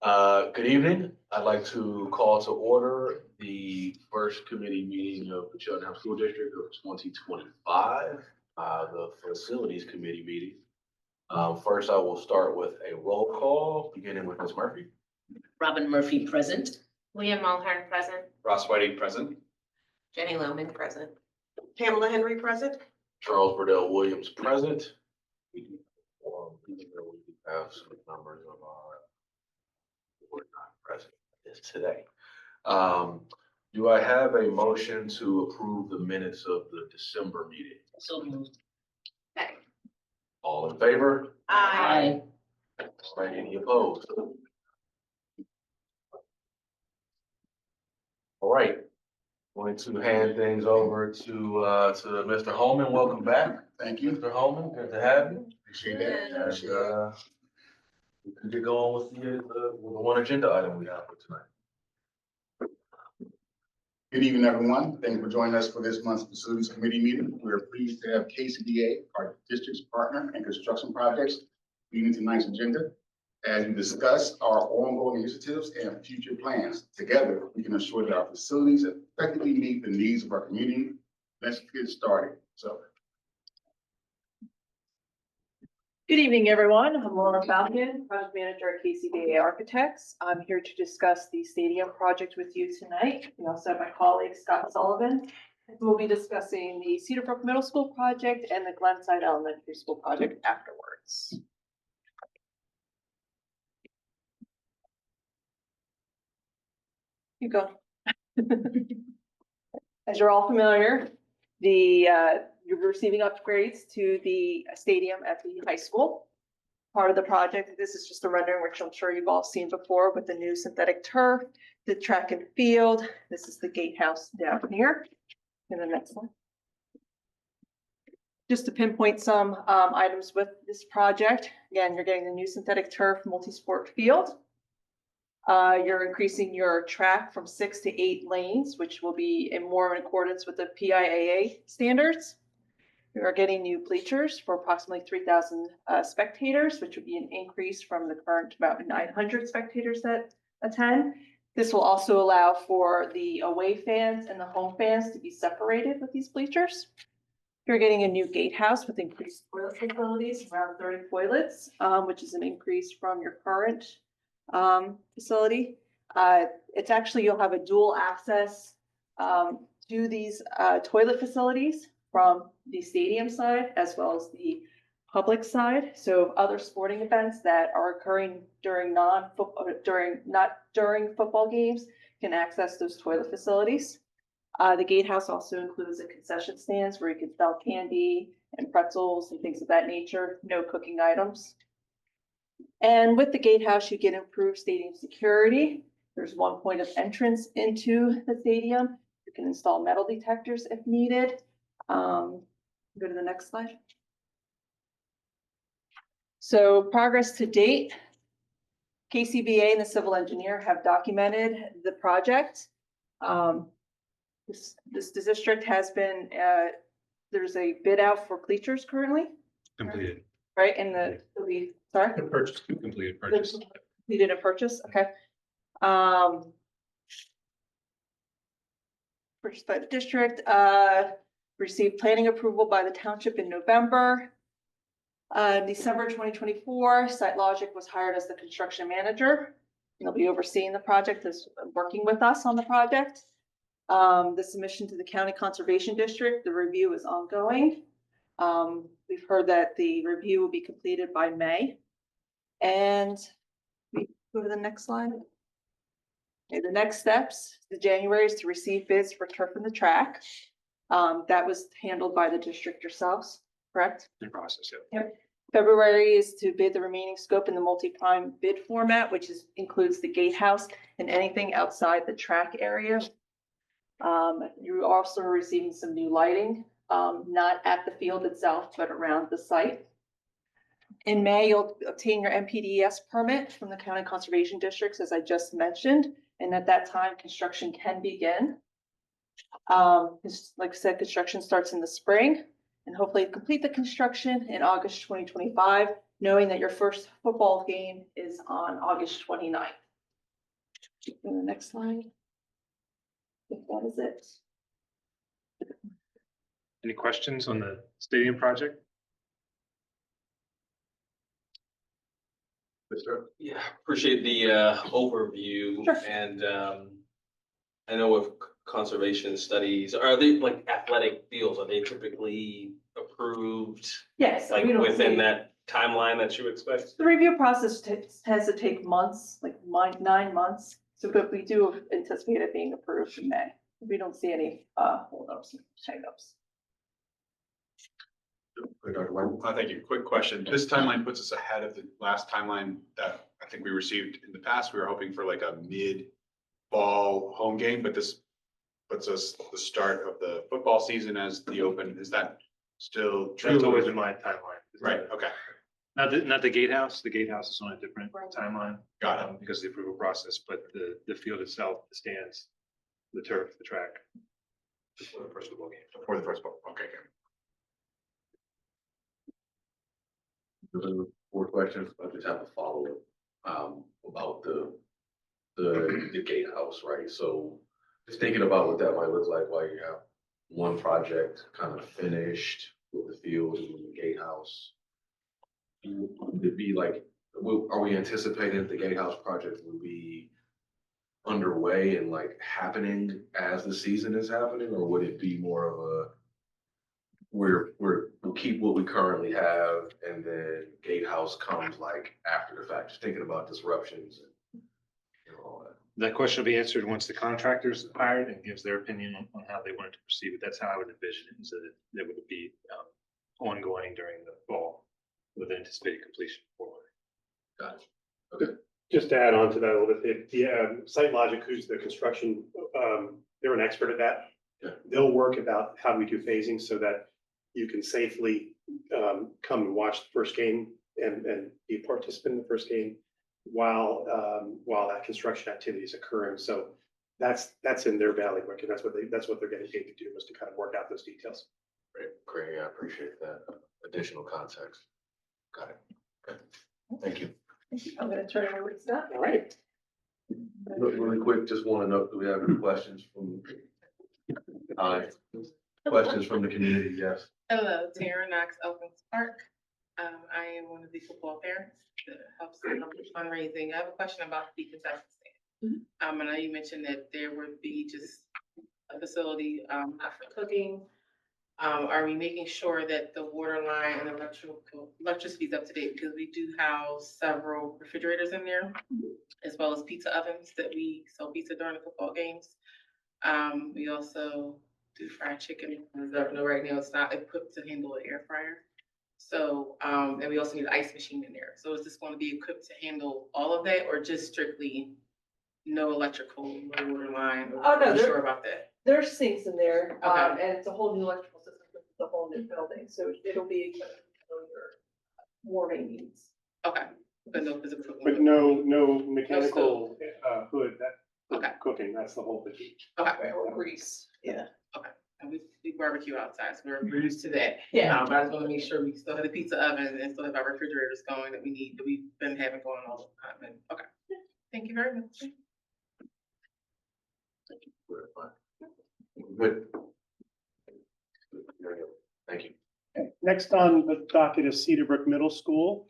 Good evening. I'd like to call to order the first committee meeting of the Cheltenham School District of 2025, the Facilities Committee meeting. First, I will start with a roll call, beginning with Ms. Murphy. Robin Murphy, present. William Mulhern, present. Ross Whiting, present. Jenny Lohman, present. Pamela Henry, present. Charles Burdell-Williams, present. We have some numbers of our board not present today. Do I have a motion to approve the minutes of the December meeting? So moved. Okay. All in favor? Aye. Right, any opposed? All right, going to hand things over to Mr. Holman. Welcome back. Thank you. Mr. Holman, good to have you. Appreciate it. And we can get going with the one agenda item we have for tonight. Good evening, everyone. Thank you for joining us for this month's Facilities Committee meeting. We are pleased to have KCBA, our district's partner in construction projects, leading tonight's agenda. As we discuss our ongoing initiatives and future plans, together we can ensure that our facilities effectively meet the needs of our community. Let's get started. Good evening, everyone. I'm Laura Falcon, project manager at KCBA Architects. I'm here to discuss the stadium project with you tonight. We also have my colleague Scott Sullivan. We'll be discussing the Cedarbrook Middle School project and the Glenside Elementary School project afterwards. You go. As you're all familiar, you're receiving upgrades to the stadium at the high school. Part of the project, this is just a rendering, which I'm sure you've all seen before, with the new synthetic turf, the track and field. This is the gatehouse down here. In the next one. Just to pinpoint some items with this project. Again, you're getting the new synthetic turf multi-sport field. You're increasing your track from 6 to 8 lanes, which will be more in accordance with the PIAA standards. We are getting new bleachers for approximately 3,000 spectators, which would be an increase from the current about 900 spectators that attend. This will also allow for the away fans and the home fans to be separated with these bleachers. You're getting a new gatehouse with increased toilet facilities, around 30 toilets, which is an increase from your current facility. It's actually, you'll have a dual access to these toilet facilities from the stadium side as well as the public side. So other sporting events that are occurring during not during football games can access those toilet facilities. The gatehouse also includes a concession stands where you can sell candy and pretzels and things of that nature, no cooking items. And with the gatehouse, you get improved stadium security. There's one point of entrance into the stadium. You can install metal detectors if needed. Go to the next slide. So progress to date, KCBA and the civil engineer have documented the project. This district has been, there's a bid out for bleachers currently. Completed. Right, and sorry? The purchase, completed purchase. Completed a purchase, okay. Purchased by the district, received planning approval by the township in November. December 2024, SiteLogic was hired as the construction manager. They'll be overseeing the project, working with us on the project. The submission to the County Conservation District, the review is ongoing. We've heard that the review will be completed by May. And we go to the next slide. Okay, the next steps, the January is to receive bids for turf and the track. That was handled by the district yourselves, correct? The process, yeah. Yep. February is to bid the remaining scope in the multi-prime bid format, which includes the gatehouse and anything outside the track area. You're also receiving some new lighting, not at the field itself, but around the site. In May, you'll obtain your NPDES permit from the County Conservation Districts, as I just mentioned, and at that time, construction can begin. Like I said, construction starts in the spring, and hopefully complete the construction in August 2025, knowing that your first football game is on August 29th. And the next slide. If that is it. Any questions on the stadium project? Yeah, appreciate the overview. Sure. And I know with conservation studies, are they like athletic fields, are they typically approved Yes. like we don't within see- that timeline that you expect? The review process tends to take months, like 9 months. So, but we do anticipate it being approved in May. We don't see any holdups, hang-ups. Dr. White? Thank you. Quick question. This timeline puts us ahead of the last timeline that I think we received in the past. We were hoping for like a mid-fall home game, but this puts us the start of the football season as the open. Is that still true? That's always been my timeline. Right, okay, Not the gatehouse. The gatehouse is on a different timeline. got it. Because of the approval process, but the field itself, the stands, the turf, the track. Before the first football game. For the first ball, okay, okay. More questions? I just have a follow-up, about the gatehouse, right? So just thinking about what that might look like while you have one project kind of finished with the field and the gatehouse. Would it be like, are we anticipating that the gatehouse project will be underway and like happening as the season is happening, or would it be more of a we'll keep what we currently have and then gatehouse comes like after the fact, just thinking about disruptions and all that. That question will be answered once the contractor's hired and gives their opinion on how they wanted to proceed, but that's how I would envision it, so that it would be ongoing during the fall with anticipated completion forward. Got it. Just to add on to that a little bit, the Site Logic, who's the construction, they're an expert at that. Yeah. They'll work about how we do phasing so that you can safely come and watch the first game and be a participant in the first game while that construction activity is occurring. So that's in their bailiwick, and that's what they're getting paid to do, is to kind of work out those details. Great, I appreciate that additional context. Got it. Okay. Thank you. I'm gonna turn it over to Scott. All right. Really quick, just want to know, do we have any questions from? Questions from the community? Yes. Hello, Tara Knox, Elkins Park. I am one of the football parents that helps with fundraising. I have a question about the concession stand. I know you mentioned that there would be just a facility not for cooking. Are we making sure that the water line and electricity is up to date? Because we do house several refrigerators in there, as well as pizza ovens that we sell pizza during the football games. We also do fried chicken. As I know right now, it's not equipped to handle an air fryer. So, and we also need an ice machine in there. So is this going to be equipped to handle all of that, or just strictly no electrical, no water line? Oh, no, I'm there- sure about that. There's sinks in there, Okay. and it's a whole new electrical system, it's a whole new building, so it'll be equipped for your warming needs. Okay, but no physical. But no mechanical hood, Okay. that cooking, that's the whole thing. Okay, Or grease, yeah. and we barbecue outside, so we're used to that. Yeah. But I just want to make sure we still have the pizza oven and still have our refrigerators going that we need, that we've been having going all the time. And, okay, thank you very much. Good. Thank you. Okay, next on the docket is Cedarbrook Middle School.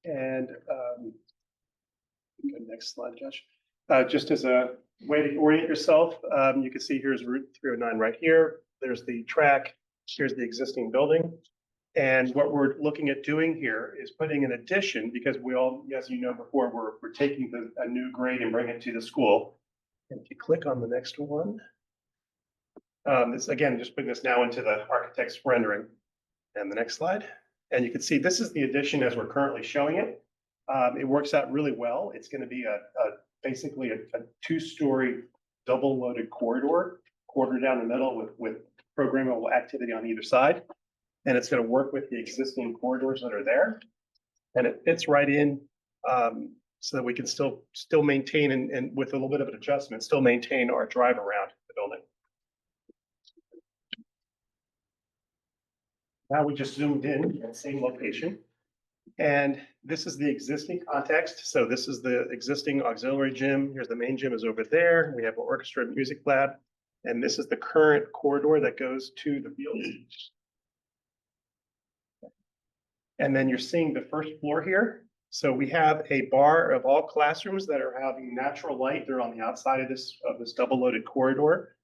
And go next slide, Josh. Just as a way to orient yourself, you can see here's Route 309 right here. There's the track. Here's the existing building. And what we're looking at doing here is putting an addition, because we all, as you know before, we're taking a new grade and bringing it to the school. And if you click on the next one, it's again, just putting this now into the architect's rendering. And the next slide. And you can see this is the addition as we're currently showing it. It works out really well. It's going to be basically a 2-story double loaded corridor down the middle with programmable activity on either side. And it's going to work with the existing corridors that are there. And it fits right in so that we can still maintain and with a little bit of an adjustment, still maintain our drive around the building. Now we just zoomed in at the same location. And this is the existing context. So this is the existing auxiliary gym. Here's the main gym is over there. We have an orchestra and music lab. And this is the current corridor that goes to the field. And then you're seeing the first floor here. So we have a bar of all classrooms that are having natural light. They're on the outside of this double loaded corridor.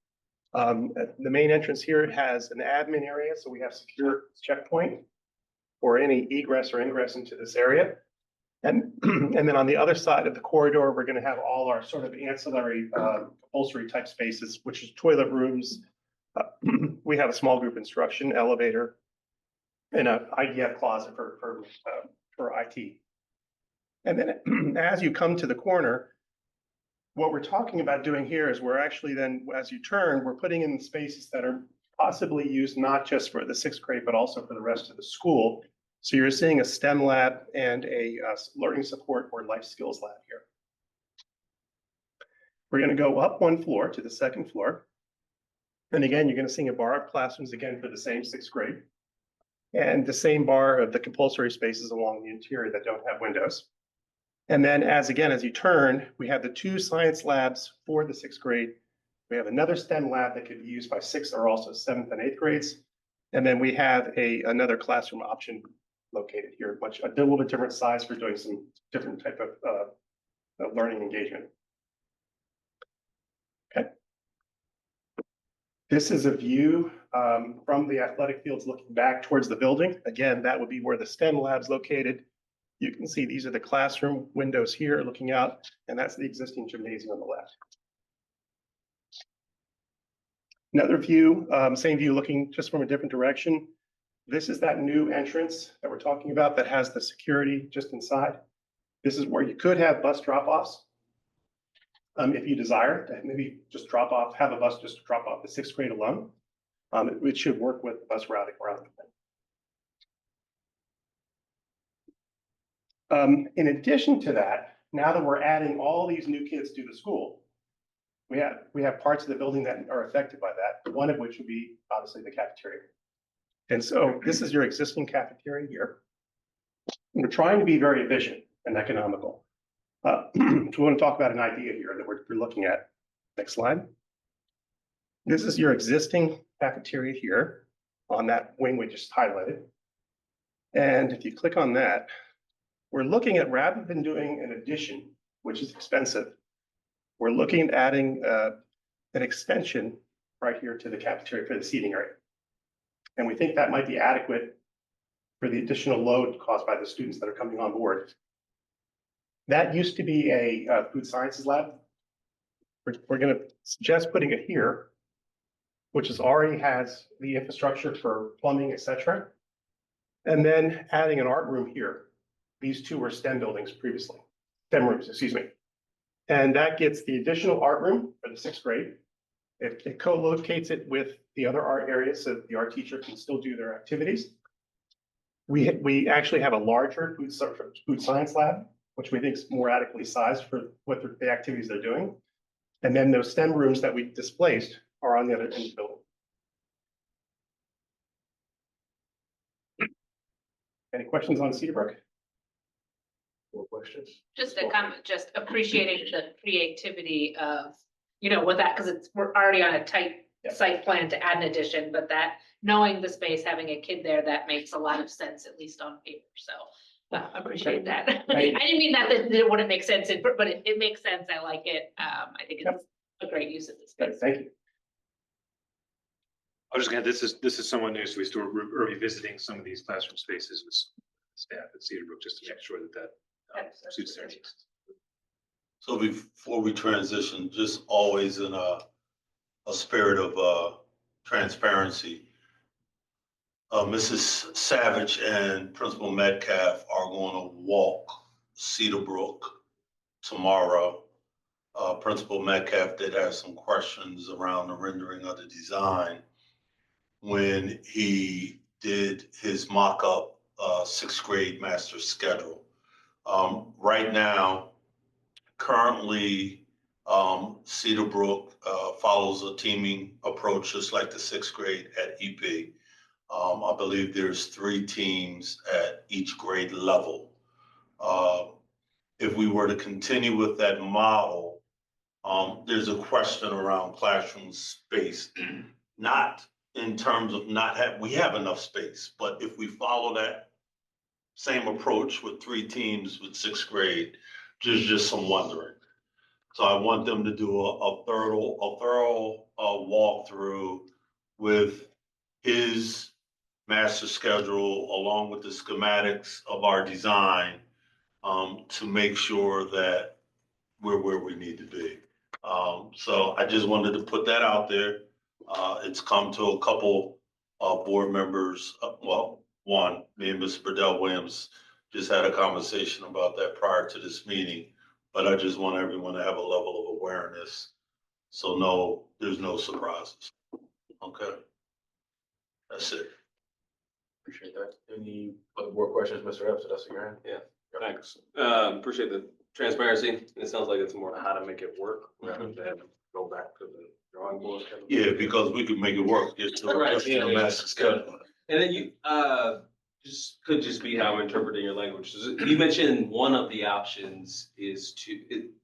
The main entrance here has an admin area. So we have secure checkpoint for any egress or ingress into this area. And then on the other side of the corridor, we're going to have all our sort of ancillary compulsory type spaces, which is toilet rooms. We have a small group instruction, elevator, and an IDF closet for IT. And then as you come to the corner, what we're talking about doing here is we're actually then, as you turn, we're putting in spaces that are possibly used not just for the 6th grade, but also for the rest of the school. So you're seeing a STEM lab and a learning support or life skills lab here. We're going to go up one floor to the 2nd floor. And again, you're going to see a bar of classrooms again for the same 6th grade. And the same bar of the compulsory spaces along the interior that don't have windows. And then as you turn, we have the 2 science labs for the 6th grade. We have another STEM lab that could be used by 6th or also 7th and 8th grades. And then we have another classroom option located here, a little bit different size for doing some different type of learning engagement. Okay. This is a view from the athletic fields looking back towards the building. Again, that would be where the STEM lab's located. You can see these are the classroom windows here looking out, and that's the existing gymnasium on the left. Another view, same view looking just from a different direction. This is that new entrance that we're talking about that has the security just inside. This is where you could have bus drop-offs. If you desire to maybe just have a bus just drop off the 6th grade alone. It should work with bus routing around the thing. In addition to that, now that we're adding all these new kids to the school, we have parts of the building that are affected by that, one of which would be obviously the cafeteria. And so this is your existing cafeteria here. We're trying to be very efficient and economical. So we want to talk about an idea here that we're looking at. Next slide. This is your existing cafeteria here on that wing we just highlighted. And if you click on that, we're looking at, rather than doing an addition, which is expensive, we're looking at adding an extension right here to the cafeteria for the seating area. And we think that might be adequate for the additional load caused by the students that are coming on board. That used to be a food sciences lab. We're going to suggest putting it here, which already has the infrastructure for plumbing, etc. And then adding an art room here. These 2 were STEM buildings previously, STEM rooms, excuse me. And that gets the additional art room for the 6th grade. It co-locates it with the other art areas so that the art teacher can still do their activities. We actually have a larger food science lab, which we think is more adequately sized for what the activities they're doing. And then those STEM rooms that we displaced are on the other end of the building. Any questions on Cedarbrook? More questions? Just a comment, just appreciating the creativity of, with that, because we're already on a tight site plan to add an addition, but that knowing the space, having a kid there, that makes a lot of sense, at least on paper. So I appreciate that. I didn't mean that it wouldn't make sense, but it makes sense. I like it. I think it's a great use of this space. Thank you. I was just gonna, this is someone new, so we still are revisiting some of these classroom spaces with staff at Cedarbrook just to make sure that suits their needs. So before we transition, just always in a spirit of transparency, Mrs. Savage and Principal Metcalf are going to walk Cedarbrook tomorrow. Principal Metcalf did have some questions around the rendering of the design when he did his mock-up 6th grade master schedule. Right now, currently, Cedarbrook follows a teaming approach just like the 6th grade at EP. I believe there's 3 teams at each grade level. If we were to continue with that model, there's a question around classroom space, not in terms of we have enough space, but if we follow that same approach with 3 teams with 6th grade, there's just some wondering. So I want them to do a thorough walkthrough with his master schedule along with the schematics of our design, to make sure that we're where we need to be. So I just wanted to put that out there. It's come to a couple of board members, one, me and Mr. Burdell-Williams just had a conversation about that prior to this meeting, but I just want everyone to have a level of awareness. So no, there's no surprises. Okay. That's it. Appreciate that. Any other board questions, Mr. Epps? Did I see your hand? Yeah, thanks. Appreciate the transparency. It sounds like it's more how to make it work rather than go back to the drawing board. Yeah, because we could make it work. Just Right, just yeah, the yeah. master schedule. And then you, could just be how I'm interpreting your language. You mentioned one of the options is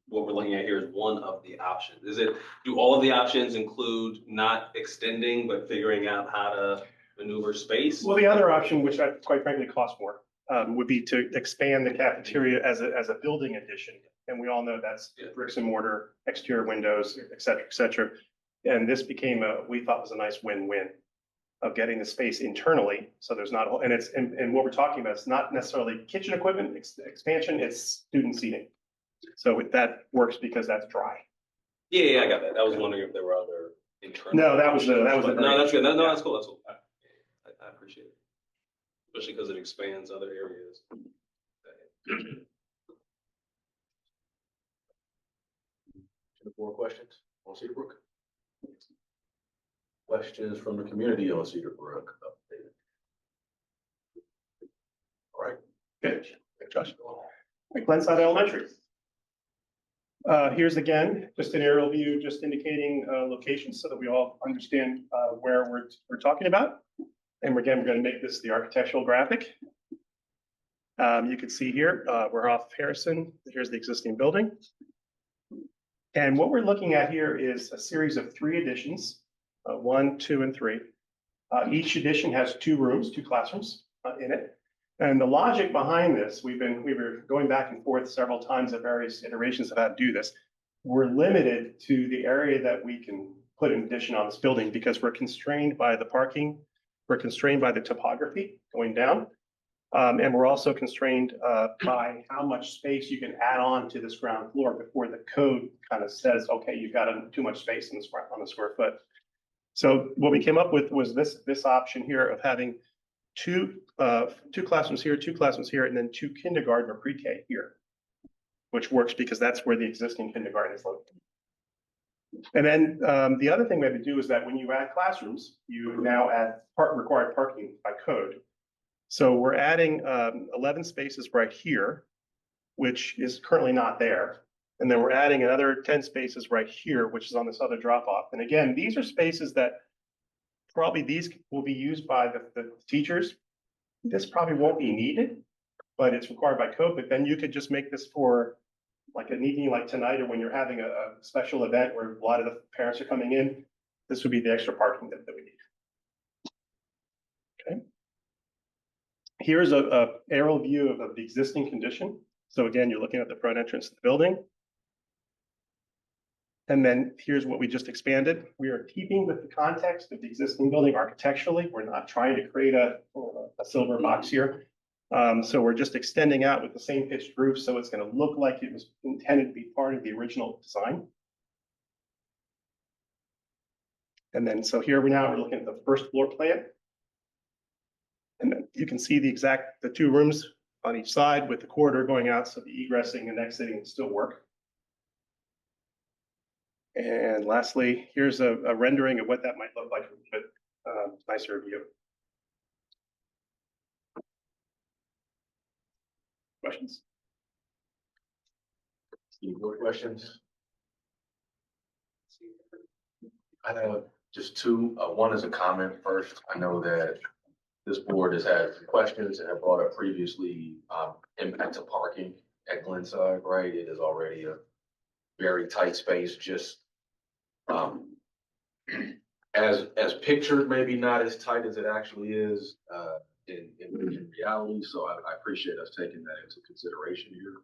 what we're looking at here is one of the options. Do all of the options include not extending, but figuring out how to maneuver space? Well, the other option, which quite frankly costs more, would be to expand the cafeteria as a building addition. And we all know that's bricks and mortar, exterior windows, et cetera, et cetera. And this became we thought was a nice win-win of getting the space internally. So there's not, and what we're talking about is not necessarily kitchen equipment expansion, it's student seating. So that works because that's dry. Yeah, I got that. I was wondering if there were other internal. No, that was No, the. that's good. No, that's cool. That's cool. I appreciate it. Especially because it expands other areas. Any more questions on Cedarbrook? Questions from the community on Cedarbrook? All right. Good. Josh. Glenside Elementary. Here's again, just an aerial view, just indicating locations so that we all understand where we're talking about. And again, we're going to make this the architectural graphic. You can see here, we're off Harrison. Here's the existing building. And what we're looking at here is a series of 3 additions, 1, 2, and 3. Each addition has 2 rooms, 2 classrooms in it. And the logic behind this, we were going back and forth several times at various iterations of how to do this. We're limited to the area that we can put an addition on this building because we're constrained by the parking. We're constrained by the topography going down. And we're also constrained by how much space you can add on to this ground floor before the code kind of says, okay, you've got too much space on the square foot. So what we came up with was this option here of having two classrooms here, 2 classrooms here, and then 2 kindergarten or pre-K here, which works because that's where the existing kindergarten is located. And then the other thing we had to do is that when you add classrooms, you now add required parking by code. So we're adding 11 spaces right here, which is currently not there. And then we're adding another 10 spaces right here, which is on this other drop off. And again, these are spaces that probably these will be used by the teachers. This probably won't be needed, but it's required by code. But then you could just make this for like an evening like tonight, or when you're having a special event where a lot of the parents are coming in, this would be the extra parking that we need. Okay. Here's a aerial view of the existing condition. So again, you're looking at the front entrance of the building. And then here's what we just expanded. We are keeping with the context of the existing building architecturally. We're not trying to create a silver box here. So we're just extending out with the same pitched roof. So it's going to look like it was intended to be part of the original design. And then, so here we're looking at the first floor plan. And then you can see the 2 rooms on each side with the corridor going out. So the egressing and exiting will still work. And lastly, here's a rendering of what that might look like, but nicer view. Questions? Any more questions? I have just 2. One is a comment first. I know that this board has had some questions and have brought up previously, impact of parking at Glenside, right? It is already a very tight space, just, as pictured, maybe not as tight as it actually is, in reality. So I appreciate us taking that into consideration here.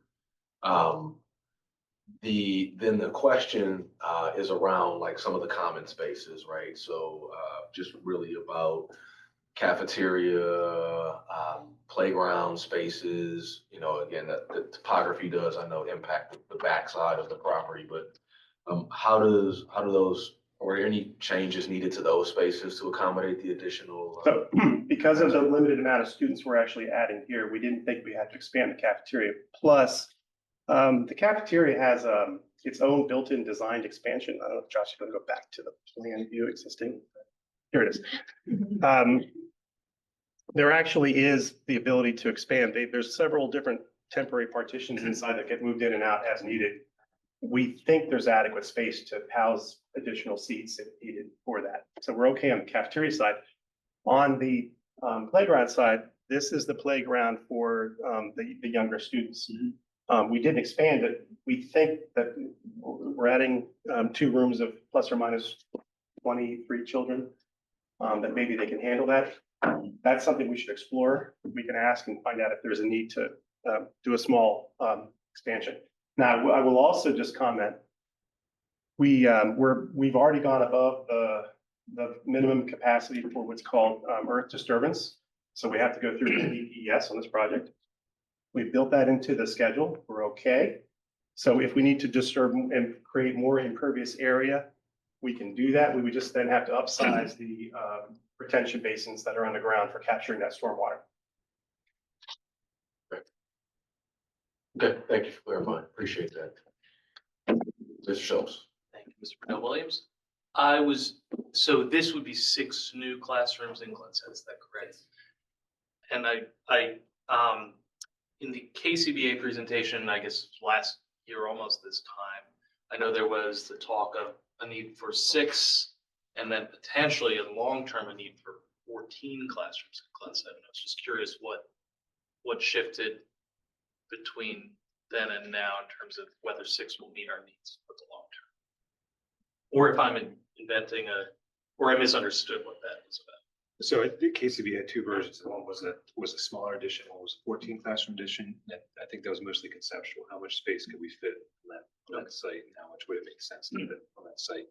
Then the question, is around like some of the common spaces, right? So, just really about cafeteria, playground spaces, you know, again, the topography does, I know, impact the backside of the property, but, how do those, or any changes needed to those spaces to accommodate the additional? So because of the limited amount of students we're actually adding here, we didn't think we had to expand the cafeteria. Plus, the cafeteria has its own built-in designed expansion. I don't know if Josh is going to go back to the plan view existing. Here it is. There actually is the ability to expand. There's several different temporary partitions inside that get moved in and out as needed. We think there's adequate space to house additional seats if needed for that. So we're okay on the cafeteria side. On the playground side, this is the playground for the younger students. We didn't expand it. We think that we're adding 2 rooms of plus or minus 23 children, that maybe they can handle that. That's something we should explore. We can ask and find out if there's a need to do a small expansion. Now, I will also just comment, we've already gone above the minimum capacity for what's called earth disturbance. So we have to go through DES on this project. We built that into the schedule. We're okay. So if we need to disturb and create more impervious area, we can do that. We would just then have to upsize the retention basins that are underground for capturing that stormwater. Okay, thank you for clarifying. Appreciate that. Mr. Schultz. Thank you, Mr. Burdell-Williams. So this would be 6 new classrooms in Glenside, is that correct? And in the KCBA presentation, I guess last year, almost this time, I know there was the talk of a need for 6, and then potentially a long-term a need for 14 classrooms in Glenside. And I was just curious what shifted between then and now in terms of whether 6 will meet our needs for the long term. Or if I'm inventing or I misunderstood what that was about. So at the KCB had 2 versions. One was a smaller edition, one was a 14 classroom edition. And I think that was mostly conceptual. How much space could we fit on that site, and how much would it make sense to fit on that site?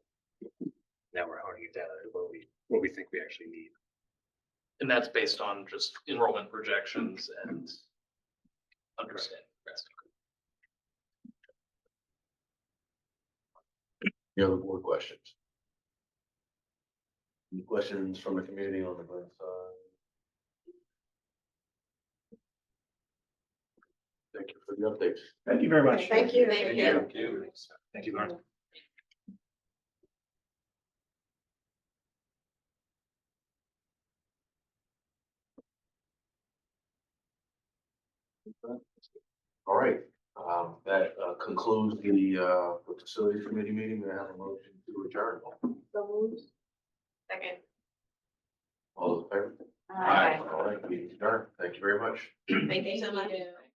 Now we're honing it down to what we think we actually need. And that's based on just enrollment projections and understanding the rest of it. Any other board questions? Any questions from the community on the Glenside? Thank you for the updates. Thank you very much. Thank you. Thank you. Thank you, Lauren. All right, that concludes the facilities committee meeting. May I have a motion to adjourn? Second. All those in favor? Aye. All right, meeting adjourned. Thank you very much. Thank you so much.